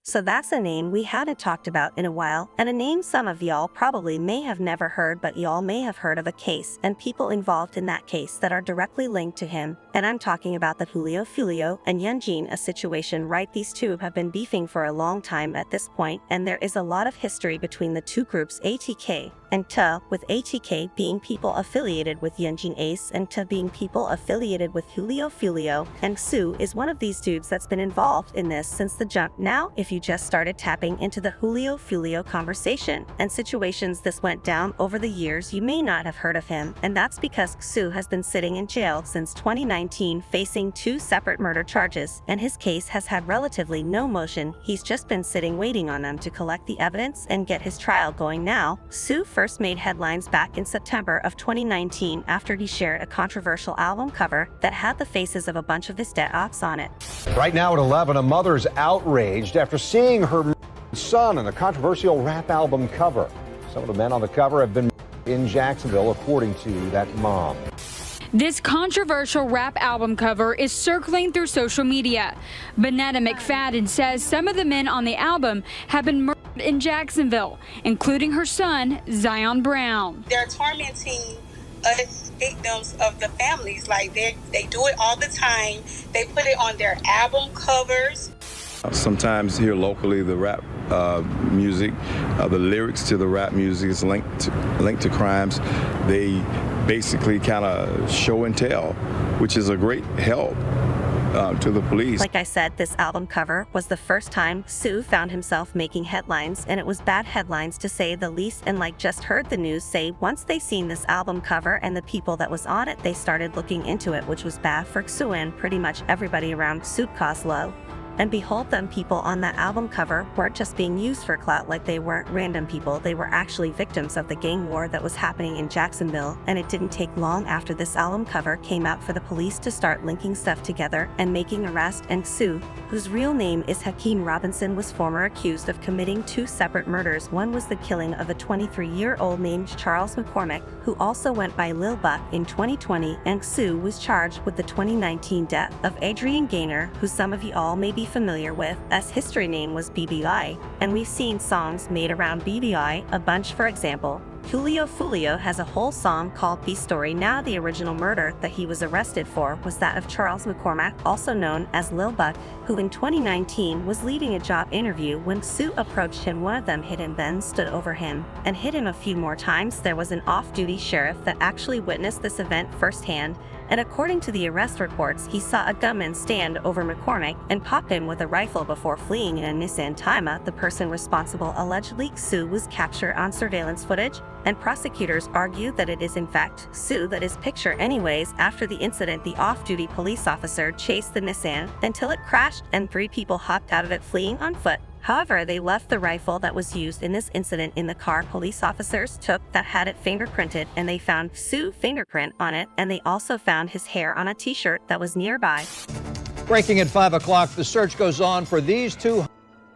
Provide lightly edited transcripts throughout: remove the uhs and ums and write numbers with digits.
So that's a name we hadn't talked about in a while, and a name some of y'all probably may have never heard, but y'all may have heard of a case and people involved in that case that are directly linked to him. And I'm talking about the Julio and Yunjin a situation, right? These two have been beefing for a long time at this point, and there is a lot of history between the two groups, ATK and T, with ATK being people affiliated with Yunjin Ace and T being people affiliated with Julio, and Ksoo is one of these dudes that's been involved in this since the jump. Now, if you just started tapping into the Julio conversation and situations this went down over the years, you may not have heard of him, and that's because Ksoo has been sitting in jail since 2019 facing 2 separate murder charges, and his case has had relatively no motion. He's just been sitting waiting on them to collect the evidence and get his trial going now. Ksoo first made headlines back in September of 2019 after he shared a controversial album cover that had the faces of a bunch of his dead ops on it. Right now at 11, a mother's outraged after seeing her son on a controversial rap album cover. Some of the men on the cover have been in Jacksonville, according to that mom. This controversial rap album cover is circling through social media. Bonetta McFadden says some of the men on the album have been murdered in Jacksonville, including her son, Zion Brown. They're tormenting us victims of the families. Like they do it all the time. They put it on their album covers. Sometimes here locally, the rap music, the lyrics to the rap music is linked to crimes. They basically kind of show and tell, which is a great help to the police. Like I said, this album cover was the first time Ksoo found himself making headlines, and it was bad headlines to say the least. And like just heard the news say, once they seen this album cover and the people that was on it, they started looking into it, which was bad for Ksoo and pretty much everybody around Ksoo. And behold, them people on that album cover weren't just being used for clout, like they weren't random people. They were actually victims of the gang war that was happening in Jacksonville. And it didn't take long after this album cover came out for the police to start linking stuff together and making arrests. And Ksoo, whose real name is Hakeem Robinson, was former accused of committing 2 separate murders. One was the killing of a 23-year-old named Charles McCormick, who also went by Lil Buck in 2020. And Ksoo was charged with the 2019 death of Adrian Gaynor, who some of y'all may be familiar with, as history name was BBI, and we've seen songs made around BBI a bunch. For example, Julio has a whole song called B Story. Now, the original murder that he was arrested for was that of Charles McCormick, also known as Lil Buck, who in 2019 was leading a job interview. When Ksoo approached him, one of them hit him, then stood over him and hit him a few more times. There was an off-duty sheriff that actually witnessed this event firsthand, and according to the arrest reports, he saw a gunman stand over McCormick and pop him with a rifle before fleeing in a Nissan Tima. The person responsible, allegedly Ksoo, was captured on surveillance footage, and prosecutors argue that it is in fact Ksoo that is pictured. Anyways, after the incident, the off-duty police officer chased the Nissan until it crashed and 3 people hopped out of it fleeing on foot. However, they left the rifle that was used in this incident in the car police officers took that had it fingerprinted, and they found Ksoo's fingerprint on it, and they also found his hair on a t-shirt that was nearby. Breaking at 5 o'clock, the search goes on for these 2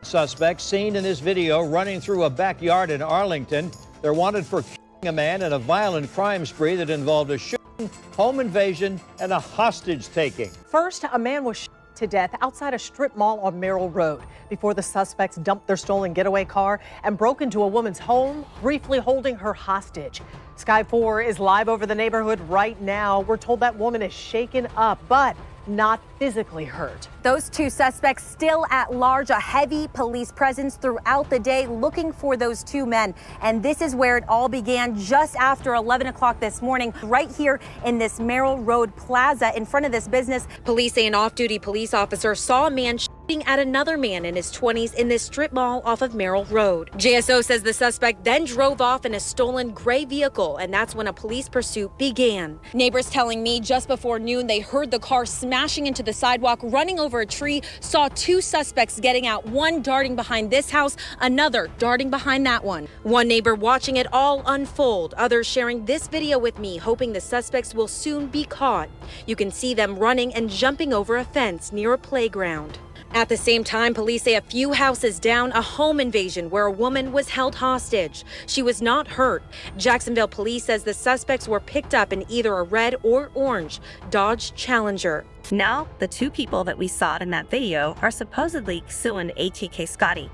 suspects seen in this video running through a backyard in Arlington. They're wanted for killing a man in a violent crime spree that involved a shooting, home invasion, and a hostage taking. First, a man was shot to death outside a strip mall on Merrill Road before the suspects dumped their stolen getaway car and broke into a woman's home, briefly holding her hostage. Sky 4 is live over the neighborhood right now. We're told that woman is shaken up, but not physically hurt. Those 2 suspects still at large, a heavy police presence throughout the day looking for those 2 men. And this is where it all began just after 11 o'clock this morning, right here in this Merrill Road Plaza in front of this business. Police say an off-duty police officer saw a man shooting at another man in his 20s in this strip mall off of Merrill Road. JSO says the suspect then drove off in a stolen gray vehicle, and that's when a police pursuit began. Neighbors telling me just before noon they heard the car smashing into the sidewalk, running over a tree, saw 2 suspects getting out, one darting behind this house, another darting behind that one. One neighbor watching it all unfold, others sharing this video with me, hoping the suspects will soon be caught. You can see them running and jumping over a fence near a playground. At the same time, police say a few houses down, a home invasion where a woman was held hostage. She was not hurt. Jacksonville police says the suspects were picked up in either a red or orange Dodge Challenger. Now, the two people that we saw in that video are supposedly Ksoo and ATK Scotty.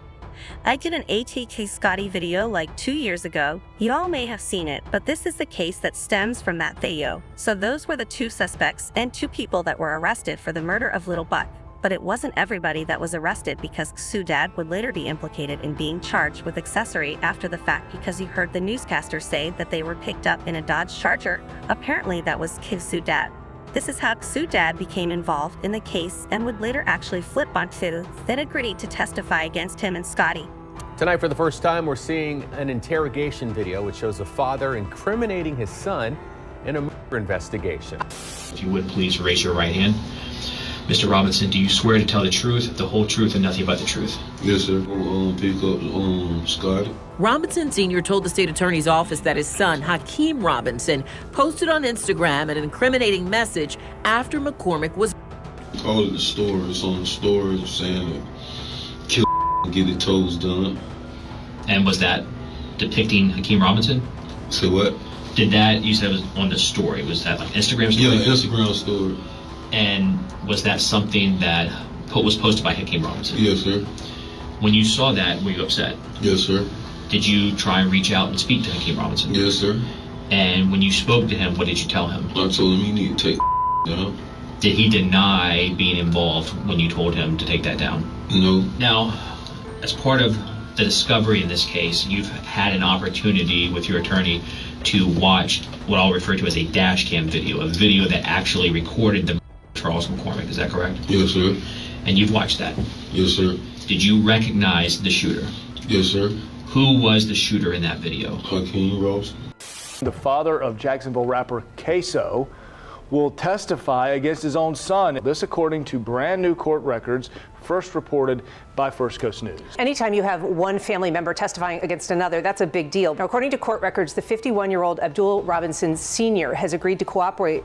I did an ATK Scotty video like 2 years ago. Y'all may have seen it, but this is the case that stems from that video. So those were the two suspects and two people that were arrested for the murder of Little Buck. But it wasn't everybody that was arrested, because Ksoo dad would later be implicated in being charged with accessory after the fact because he heard the newscaster say that they were picked up in a Dodge Charger. Apparently that was Ksoo dad. This is how Ksoo dad became involved in the case and would later actually flip on Ksoo, then agreed to testify against him and Scotty. Tonight, for the first time, we're seeing an interrogation video which shows a father incriminating his son in a murder investigation. If you would please raise your right hand. Mr. Robinson, do you swear to tell the truth, the whole truth, and nothing but the truth? Yes, sir. Pick up Scotty. Robinson Sr. told the state attorney's office that his son, Hakeem Robinson, posted on Instagram an incriminating message after McCormick was called it the store. It's on the store saying that kill get the toes done. And was that depicting Hakeem Robinson? Say what? Did that, you said it was on the story, was that like Instagram story? Yeah, Instagram story. And was that something that was posted by Hakeem Robinson? Yes, sir. When you saw that, were you upset? Yes, sir. Did you try and reach out and speak to Hakeem Robinson? Yes, sir. And when you spoke to him, what did you tell him? I told him he need to take down. Did he deny being involved when you told him to take that down? No. Now, as part of the discovery in this case, you've had an opportunity with your attorney to watch what I'll refer to as a dash cam video, a video that actually recorded the Charles McCormick. Is that correct? Yes, sir. And you've watched that? Yes, sir. Did you recognize the shooter? Yes, sir. Who was the shooter in that video? Hakeem Robinson. The father of Jacksonville rapper Ksoo will testify against his own son. This according to brand new court records first reported by First Coast News. Anytime you have one family member testifying against another, that's a big deal. Now, according to court records, the 51-year-old Abdul Robinson Sr. has agreed to cooperate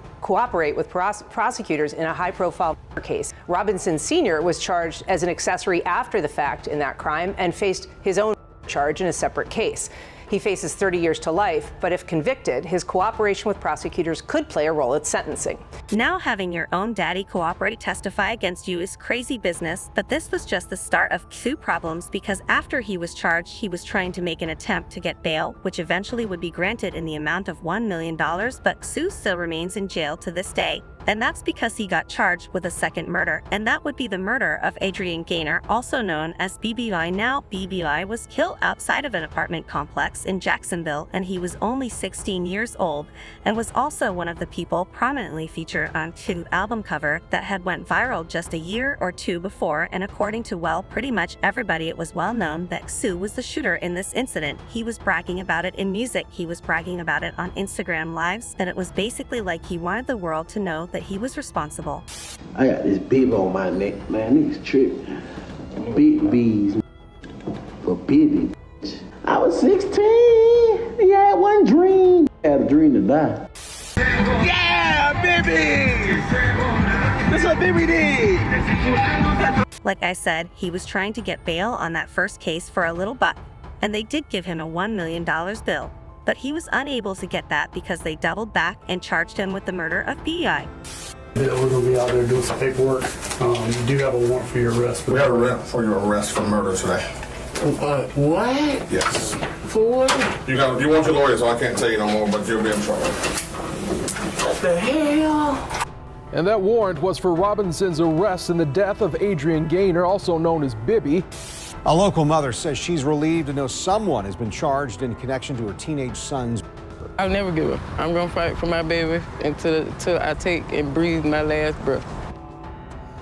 with prosecutors in a high-profile case. Robinson Sr. was charged as an accessory after the fact in that crime and faced his own charge in a separate case. He faces 30 years to life, but if convicted, his cooperation with prosecutors could play a role at sentencing. Now having your own daddy cooperate testify against you is crazy business, but this was just the start of Ksoo problems, because after he was charged, he was trying to make an attempt to get bail, which eventually would be granted in the amount of $1 million, but Ksoo still remains in jail to this day. And that's because he got charged with a second murder, and that would be the murder of Adrian Gaynor, also known as BBI. Now, BBI was killed outside of an apartment complex in Jacksonville, and he was only 16 years old, and was also one of the people prominently featured on Ksoo album cover that had went viral just a year or two before. And according to, well, pretty much everybody, it was well known that Ksoo was the shooter in this incident. He was bragging about it in music, he was bragging about it on Instagram lives, and it was basically like he wanted the world to know that he was responsible. I got this bib on my neck, man. Niggas tripping. Big B's for baby. I was 16. Yeah, I had one dream. I had a dream to die. Yeah, baby! That's what baby did. Like I said, he was trying to get bail on that first case for a little buck, and they did give him a $1 million bill. But he was unable to get that because they doubled back and charged him with the murder of BI. We're going to be out there doing some paperwork. You do have a warrant for your arrest. We have a warrant for your arrest for murder today. What? Yes. For what? You want your lawyer, so I can't tell you no more, but you'll be in trouble. What the hell? And that warrant was for Robinson's arrest in the death of Adrian Gaynor, also known as Bibby. A local mother says she's relieved to know someone has been charged in connection to her teenage son's murder. I'll never give up. I'm going to fight for my baby until I take and breathe my last breath.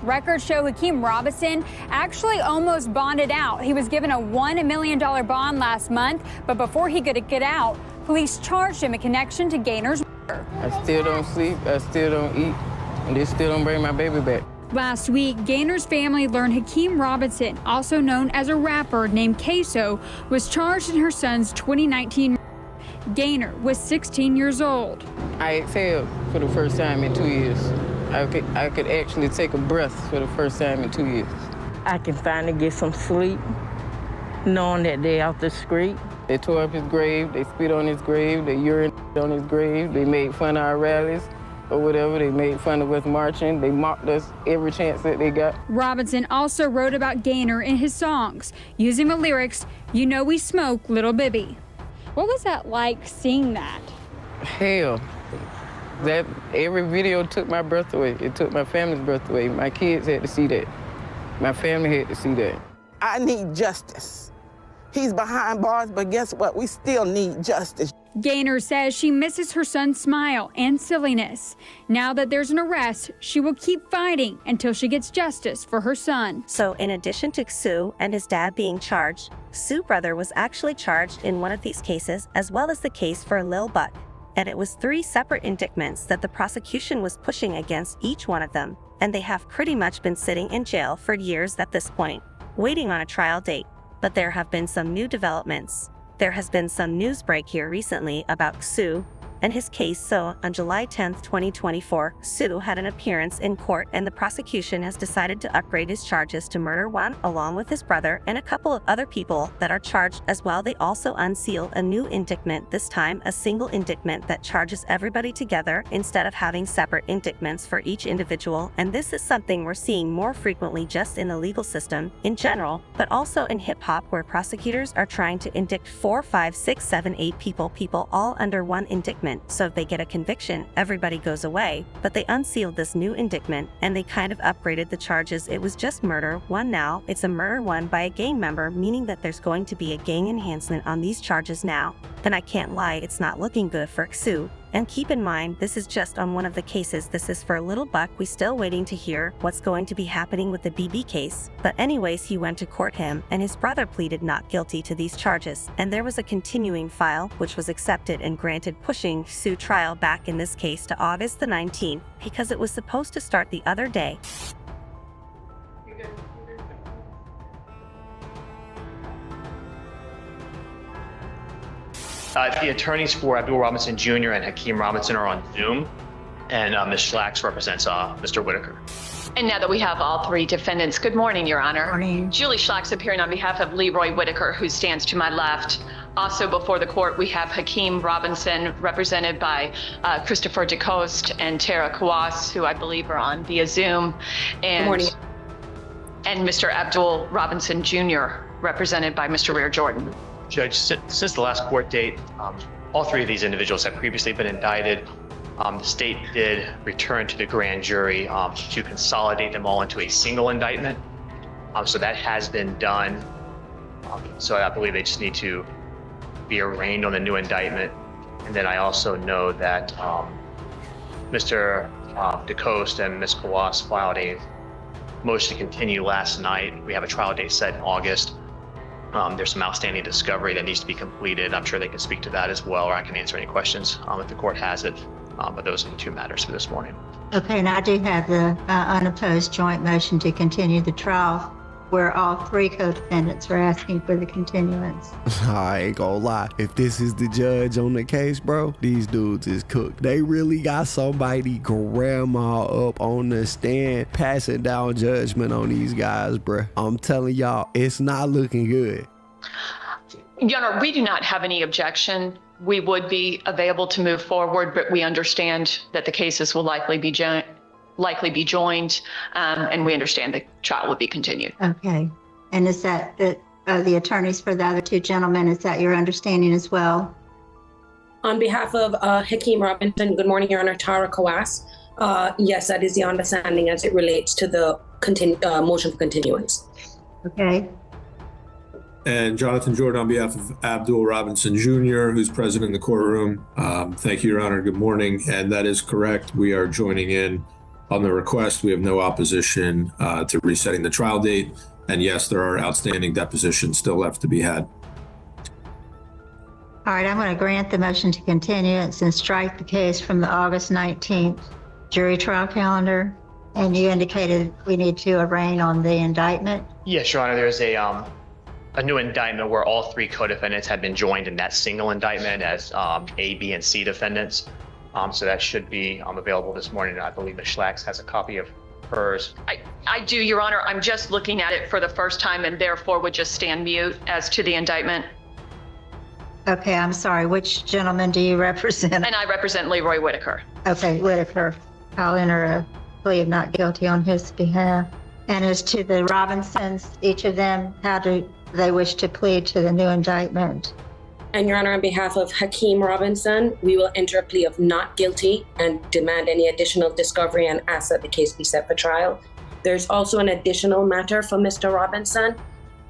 Records show Hakeem Robinson actually almost bonded out. He was given a $1 million bond last month, but before he could get out, police charged him in connection to Gaynor's murder. I still don't sleep, I still don't eat, and they still don't bring my baby back. Last week, Gaynor's family learned Hakeem Robinson, also known as a rapper named Ksoo, was charged in her son's 2019 murder. Gaynor was 16 years old. I exhaled for the first time in 2 years. I could actually take a breath for the first time in 2 years. I can finally get some sleep, knowing that they're out the street. They tore up his grave, they spit on his grave, they urinated on his grave, they made fun of our rallies or whatever, they made fun of us marching, they mocked us every chance that they got. Robinson also wrote about Gaynor in his songs, using the lyrics, "You know we smoke, little Bibby." What was that like, seeing that? Hell, that every video took my breath away. It took my family's breath away. My kids had to see that. My family had to see that. I need justice. He's behind bars, but guess what? We still need justice. Gaynor says she misses her son's smile and silliness. Now that there's an arrest, she will keep fighting until she gets justice for her son. So in addition to Ksoo and his dad being charged, Ksoo brother was actually charged in one of these cases, as well as the case for Lil Buck. And it was 3 separate indictments that the prosecution was pushing against each one of them, and they have pretty much been sitting in jail for years at this point, waiting on a trial date. But there have been some new developments. There has been some news break here recently about Ksoo and his case. So on July 10th, 2024, Ksoo had an appearance in court, and the prosecution has decided to upgrade his charges to murder 1, along with his brother and a couple of other people that are charged as well. They also unsealed a new indictment, this time a single indictment that charges everybody together instead of having separate indictments for each individual. And this is something we're seeing more frequently just in the legal system in general, but also in hip-hop, where prosecutors are trying to indict 4, 5, 6, 7, 8 people all under one indictment. So if they get a conviction, everybody goes away. But they unsealed this new indictment and they kind of upgraded the charges. It was just murder 1, now it's a murder 1 by a gang member, meaning that there's going to be a gang enhancement on these charges now. And I can't lie, it's not looking good for Ksoo. And keep in mind, this is just on one of the cases. This is for Lil Buck. We're still waiting to hear what's going to be happening with the BB case. But anyways, he went to court, him and his brother pleaded not guilty to these charges. And there was a continuing file, which was accepted and granted, pushing Ksoo trial back in this case to August the 19th, because it was supposed to start the other day. The attorneys for Abdul Robinson Jr. and Hakeem Robinson are on Zoom, and Ms. Schlax represents Mr. Whitaker. And now that we have all 3 defendants, good morning, Your Honor. Morning. Julie Schlax appearing on behalf of Leroy Whitaker, who stands to my left. Also before the court, we have Hakeem Robinson, represented by Christopher DeCoste and Tara Kawas, who I believe are on via Zoom. And, good morning. And Mr. Abdul Robinson Jr., represented by Mr. Rear Jordan. Judge, since the last court date, all 3 of these individuals have previously been indicted. The state did return to the grand jury to consolidate them all into a single indictment. So that has been done. So I believe they just need to be arraigned on the new indictment. And then I also know that Mr. DeCoste and Ms. Kawas filed a motion to continue last night. We have a trial date set in August. There's some outstanding discovery that needs to be completed. I'm sure they can speak to that as well, or I can answer any questions if the court has it. But those are the 2 matters for this morning. Okay, and I do have the unopposed joint motion to continue the trial, where all 3 co-defendants are asking for the continuance. I ain't gonna lie. If this is the judge on the case, bro, these dudes is cooked. They really got somebody grandma up on the stand passing down judgment on these guys, bro. I'm telling y'all, it's not looking good. Your Honor, we do not have any objection. We would be available to move forward, but we understand that the cases will likely be joined, and we understand the trial will be continued. Okay. And is that the attorneys for the other 2 gentlemen, is that your understanding as well? On behalf of Hakeem Robinson, good morning, Your Honor, Tara Kawas. Yes, that is the understanding as it relates to the motion for continuance. Okay. And Jonathan Jordan on behalf of Abdul Robinson Jr., who's present in the courtroom. Thank you, Your Honor. Good morning. And that is correct. We are joining in on the request. We have no opposition to resetting the trial date. And yes, there are outstanding depositions still left to be had. All right, I'm going to grant the motion to continuance and strike the case from the August 19th jury trial calendar. And you indicated we need to arraign on the indictment? Yes, Your Honor, there's a new indictment where all 3 co-defendants have been joined in that single indictment as A, B, and C defendants. So that should be available this morning. I believe Ms. Schlax has a copy of hers. I do, Your Honor. I'm just looking at it for the first time and therefore would just stand mute as to the indictment. Okay, I'm sorry. Which gentleman do you represent? And I represent Leroy Whitaker. Okay, Whitaker. I'll enter a plea of not guilty on his behalf. And as to the Robinsons, each of them, how do they wish to plead to the new indictment? And Your Honor, on behalf of Hakeem Robinson, we will enter a plea of not guilty and demand any additional discovery and ask that the case be set for trial. There's also an additional matter for Mr. Robinson.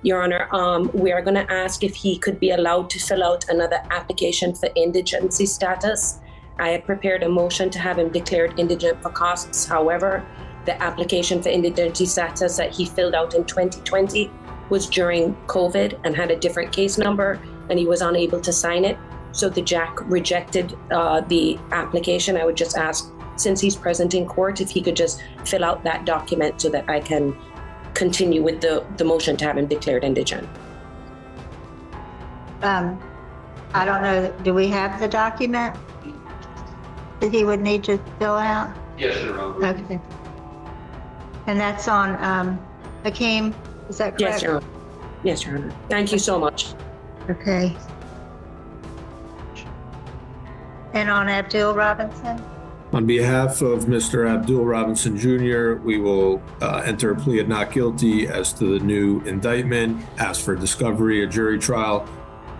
Your Honor, we are going to ask if he could be allowed to fill out another application for indigency status. I have prepared a motion to have him declared indigent for costs. However, the application for indigency status that he filled out in 2020 was during COVID and had a different case number, and he was unable to sign it. So the JAC rejected the application. I would just ask, since he's present in court, if he could just fill out that document so that I can continue with the motion to have him declared indigent. I don't know, do we have the document that he would need to fill out? Yes, Your Honor. Okay. And that's on Hakeem, is that correct? Yes, Your Honor. Yes, Your Honor. Thank you so much. Okay. And on Abdul Robinson? On behalf of Mr. Abdul Robinson Jr., we will enter a plea of not guilty as to the new indictment, ask for discovery, a jury trial,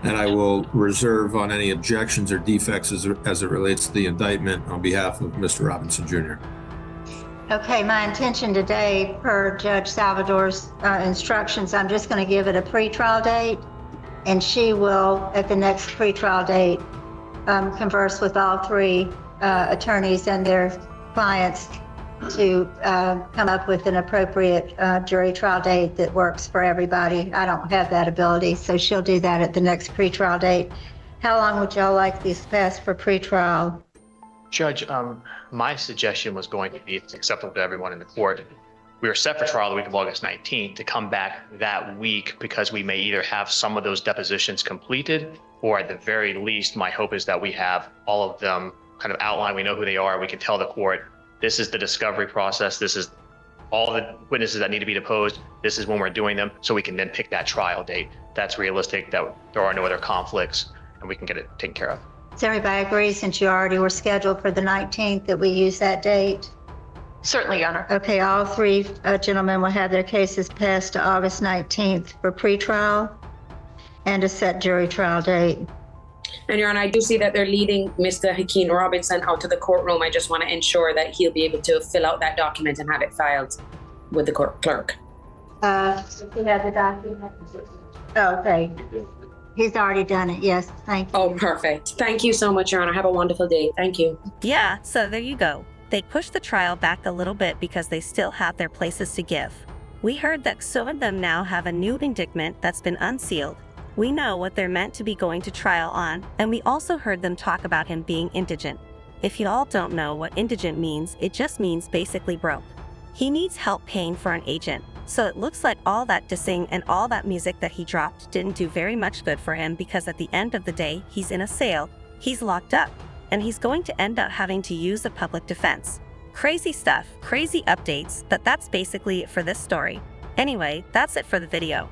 and I will reserve on any objections or defects as it relates to the indictment on behalf of Mr. Robinson Jr. Okay, my intention today, per Judge Salvador's instructions, I'm just going to give it a pretrial date, and she will, at the next pretrial date, converse with all three attorneys and their clients to come up with an appropriate jury trial date that works for everybody. I don't have that ability, so she'll do that at the next pretrial date. How long would y'all like these passed for pretrial? Judge, my suggestion was going to be, it's acceptable to everyone in the court. We are set for trial the week of August 19th to come back that week because we may either have some of those depositions completed, or at the very least, my hope is that we have all of them kind of outlined. We know who they are. We can tell the court, this is the discovery process. This is all the witnesses that need to be deposed. This is when we're doing them. So we can then pick that trial date. That's realistic, that there are no other conflicts, and we can get it taken care of. Does everybody agree, since you already were scheduled for the 19th, that we use that date? Certainly, Your Honor. Okay, all three gentlemen will have their cases passed to August 19th for pretrial and a set jury trial date. And Your Honor, I do see that they're leading Mr. Hakeem Robinson out to the courtroom. I just want to ensure that he'll be able to fill out that document and have it filed with the court clerk. Does he have the document? Oh, okay. He's already done it, yes, thank you. Oh, perfect. Thank you so much, Your Honor. Have a wonderful day. Thank you. Yeah, so there you go. They pushed the trial back a little bit because they still have their places to give. We heard that Ksoo and them now have a new indictment that's been unsealed. We know what they're meant to be going to trial on, and we also heard them talk about him being indigent. If you all don't know what indigent means, it just means basically broke. He needs help paying for an agent, so it looks like all that dissing and all that music that he dropped didn't do very much good for him, because at the end of the day, he's in a sale, he's locked up, and he's going to end up having to use a public defense. Crazy stuff, crazy updates, but that's basically it for this story. Anyway, that's it for the video.